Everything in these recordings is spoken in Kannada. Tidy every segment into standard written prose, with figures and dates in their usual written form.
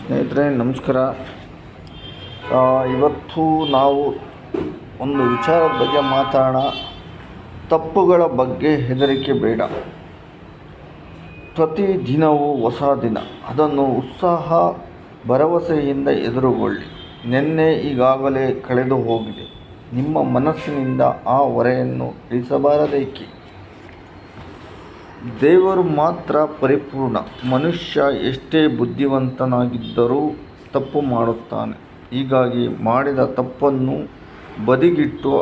ಸ್ನೇಹಿತರೆ ನಮಸ್ಕಾರ. ಇವತ್ತು ನಾವು ಒಂದು ವಿಚಾರದ ಬಗ್ಗೆ ಮಾತಾಡೋಣ. ತಪ್ಪುಗಳ ಬಗ್ಗೆ ಹೆದರಿಕೆ ಬೇಡ. ಪ್ರತಿ ದಿನವೂ ಹೊಸ ದಿನ, ಅದನ್ನು ಉತ್ಸಾಹ ಭರವಸೆಯಿಂದ ಎದುರುಗೊಳ್ಳಿ. ನಿನ್ನೆ ಈಗಾಗಲೇ ಕಳೆದು ಹೋಗಿದೆ. ನಿಮ್ಮ ಮನಸ್ಸಿನಿಂದ ಆ ಹೊರೆಯನ್ನು ಇಳಿಸಬಾರದೇಕೆ? ದೇವರು ಮಾತ್ರ ಪರಿಪೂರ್ಣ. ಮನುಷ್ಯ ಎಷ್ಟೇ ಬುದ್ಧಿವಂತನಾಗಿದ್ದರೂ ತಪ್ಪು ಮಾಡುತ್ತಾನೆ. ಹೀಗಾಗಿ ಮಾಡಿದ ತಪ್ಪನ್ನು ಬದಿಗಿಟ್ಟು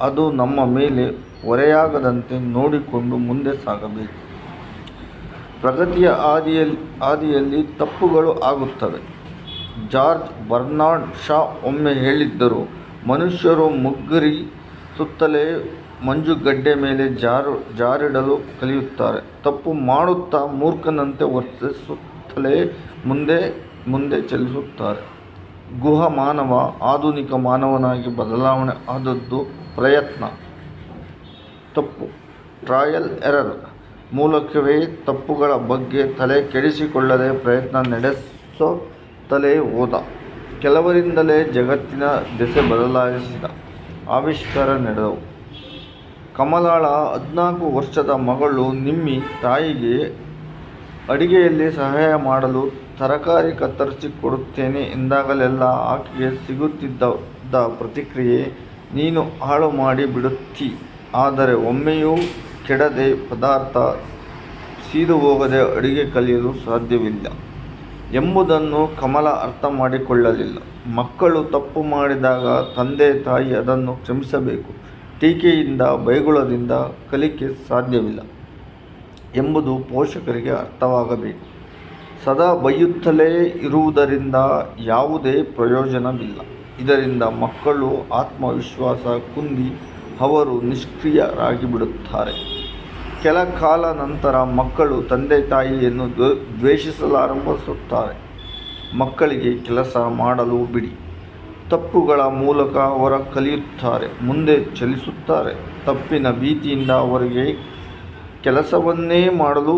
ಅದು ನಮ್ಮ ಮೇಲೆ ಹೊರೆಯಾಗದಂತೆ ನೋಡಿಕೊಂಡು ಮುಂದೆ ಸಾಗಬೇಕು. ಪ್ರಗತಿಯ ಹಾದಿಯಲ್ಲಿ ತಪ್ಪುಗಳು ಆಗುತ್ತವೆ. ಜಾರ್ಜ್ ಬರ್ನಾರ್ಡ್ ಶಾ ಒಮ್ಮೆ ಹೇಳಿದ್ದರು, ಮನುಷ್ಯರು ಮುಗ್ಗರಿ ಸುತ್ತಲೇ ಮಂಜುಗಡ್ಡೆ ಮೇಲೆ ಜಾರಿಡಲು ಕಲಿಯುತ್ತಾರೆ. ತಪ್ಪು ಮಾಡುತ್ತಾ ಮೂರ್ಖನಂತೆ ವರ್ತಿಸುತ್ತಲೇ ಮುಂದೆ ಚಲಿಸುತ್ತಾರೆ. ಗುಹ ಮಾನವ ಆಧುನಿಕ ಮಾನವನಾಗಿ ಬದಲಾವಣೆ ಆದದ್ದು ಪ್ರಯತ್ನ, ತಪ್ಪು, ಟ್ರಯಲ್ ಎರರ್ ಮೂಲಕವೇ. ತಪ್ಪುಗಳ ಬಗ್ಗೆ ತಲೆ ಕೆಡಿಸಿಕೊಳ್ಳದೆ ಪ್ರಯತ್ನ ನಡೆಸುತ್ತಲೇ ಹೋದ. ಕೆಲವರಿಂದಲೇ ಜಗತ್ತಿನ ದೆಸೆ ಬದಲಾಯಿಸಿದ ಆವಿಷ್ಕಾರ ನಡೆದವು. ಕಮಲಾಳ 14 ವರ್ಷದ ಮಗಳು ನಿಮ್ಮಿ ತಾಯಿಗೆ ಅಡಿಗೆಯಲ್ಲಿ ಸಹಾಯ ಮಾಡಲು ತರಕಾರಿ ಕತ್ತರಿಸಿ ಕೊಡುತ್ತೇನೆ ಎಂದಾಗಲೆಲ್ಲ ಆಕೆಗೆ ಸಿಗುತ್ತಿದ್ದ ಪ್ರತಿಕ್ರಿಯೆ, ನೀನು ಹಾಳು ಮಾಡಿ ಬಿಡುತ್ತೀ, ಆದರೆ ಒಮ್ಮೆಯೂ ಕೆಡದೆ ಪದಾರ್ಥ ಸೀದು ಹೋಗದೆ ಅಡಿಗೆ ಕಲಿಯಲು ಸಾಧ್ಯವಿಲ್ಲ ಎಂಬುದನ್ನು ಕಮಲ ಅರ್ಥ ಮಾಡಿಕೊಳ್ಳಲಿಲ್ಲ. ಮಕ್ಕಳು ತಪ್ಪು ಮಾಡಿದಾಗ ತಂದೆ ತಾಯಿ ಅದನ್ನು ಕ್ಷಮಿಸಬೇಕು. ಟೀಕೆಯಿಂದ ಬೈಗುಳದಿಂದ ಕಲಿಕೆ ಸಾಧ್ಯವಿಲ್ಲ ಎಂಬುದು ಪೋಷಕರಿಗೆ ಅರ್ಥವಾಗಬೇಕು. ಸದಾ ಬೈಯುತ್ತಲೇ ಇರುವುದರಿಂದ ಯಾವುದೇ ಪ್ರಯೋಜನವಿಲ್ಲ. ಇದರಿಂದ ಮಕ್ಕಳು ಆತ್ಮವಿಶ್ವಾಸ ಕುಂದಿ ಅವರು ನಿಷ್ಕ್ರಿಯರಾಗಿಬಿಡುತ್ತಾರೆ. ಕೆಲ ಕಾಲ ನಂತರ ಮಕ್ಕಳು ತಂದೆ ತಾಯಿಯನ್ನು ದ್ವೇಷಿಸಲಾರಂಭಿಸುತ್ತಾರೆ. ಮಕ್ಕಳಿಗೆ ಕೆಲಸ ಮಾಡಲು ಬಿಡಿ. ತಪ್ಪುಗಳ ಮೂಲಕ ಅವರು ಕಲಿಯುತ್ತಾರೆ, ಮುಂದೆ ಚಲಿಸುತ್ತಾರೆ. ತಪ್ಪಿನ ಭೀತಿಯಿಂದ ಅವರಿಗೆ ಕೆಲಸವನ್ನೇ ಮಾಡಲು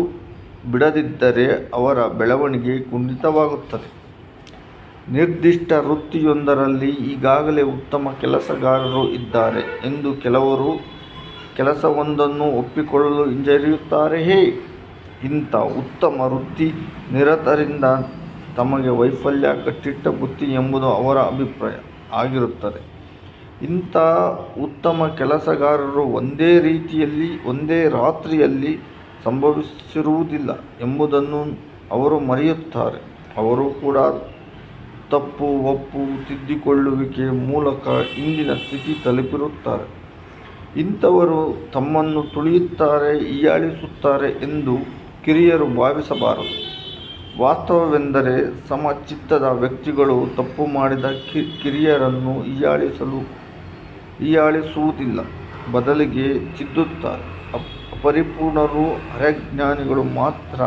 ಬಿಡದಿದ್ದರೆ ಅವರ ಬೆಳವಣಿಗೆ ಕುಂಠಿತವಾಗುತ್ತದೆ. ನಿರ್ದಿಷ್ಟ ವೃತ್ತಿಯೊಂದರಲ್ಲಿ ಈಗಾಗಲೇ ಉತ್ತಮ ಕೆಲಸಗಾರರು ಇದ್ದಾರೆ ಎಂದು ಕೆಲವರು ಕೆಲಸವೊಂದನ್ನು ಒಪ್ಪಿಕೊಳ್ಳಲು ಹಿಂಜರಿಯುತ್ತಾರೆಯೇ? ಇಂಥ ಉತ್ತಮ ವೃತ್ತಿ ನಿರತರಿಂದ ತಮಗೆ ವೈಫಲ್ಯ ಕಟ್ಟಿಟ್ಟ ಬುತ್ತಿ ಎಂಬುದು ಅವರ ಅಭಿಪ್ರಾಯ ಆಗಿರುತ್ತದೆ. ಇಂಥ ಉತ್ತಮ ಕೆಲಸಗಾರರು ಒಂದೇ ರಾತ್ರಿಯಲ್ಲಿ ಸಂಭವಿಸಿರುವುದಿಲ್ಲ ಎಂಬುದನ್ನು ಅವರು ಮರೆಯುತ್ತಾರೆ. ಅವರು ಕೂಡ ತಪ್ಪು ಒಪ್ಪು ತಿದ್ದಿಕೊಳ್ಳುವಿಕೆ ಮೂಲಕ ಇಂದಿನ ಸ್ಥಿತಿ ತಲುಪಿರುತ್ತಾರೆ. ಇಂಥವರು ತಮ್ಮನ್ನು ತುಳಿಯುತ್ತಾರೆ, ಹೀಯಾಳಿಸುತ್ತಾರೆ ಎಂದು ಕಿರಿಯರು ಭಾವಿಸಬಾರದು. ವಾಸ್ತವವೆಂದರೆ ಸಮಚಿತ್ತದ ವ್ಯಕ್ತಿಗಳು ತಪ್ಪು ಮಾಡಿದ ಕಿರಿಯರನ್ನು ಹೀಯಾಳಿಸುವುದಿಲ್ಲ, ಬದಲಿಗೆ ತಿದ್ದುತ್ತಾರೆ. ಅಪರಿಪೂರ್ಣರು, ಅರೆಜ್ಞಾನಿಗಳು ಮಾತ್ರ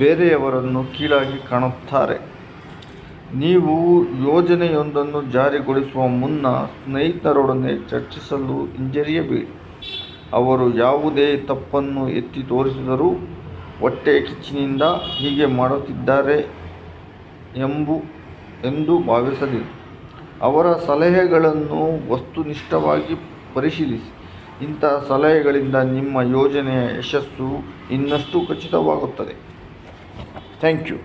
ಬೇರೆಯವರನ್ನು ಕೀಳಾಗಿ ಕಾಣುತ್ತಾರೆ. ನೀವು ಯೋಜನೆಯೊಂದನ್ನು ಜಾರಿಗೊಳಿಸುವ ಮುನ್ನ ಸ್ನೇಹಿತರೊಡನೆ ಚರ್ಚಿಸಲು ಹಿಂಜರಿಯಬೇಡಿ. ಅವರು ಯಾವುದೇ ತಪ್ಪನ್ನು ಎತ್ತಿ ತೋರಿಸಿದರೂ ಹೊಟ್ಟೆ ಕಿಚ್ಚಿನಿಂದ ಹೀಗೆ ಮಾಡುತ್ತಿದ್ದಾರೆ ಎಂದು ಭಾವಿಸದಿರಿ. ಅವರ ಸಲಹೆಗಳನ್ನು ವಸ್ತುನಿಷ್ಠವಾಗಿ ಪರಿಶೀಲಿಸಿ. ಇಂಥ ಸಲಹೆಗಳಿಂದ ನಿಮ್ಮ ಯೋಜನೆಯ ಯಶಸ್ಸು ಇನ್ನಷ್ಟು ಖಚಿತವಾಗುತ್ತದೆ. Thank you.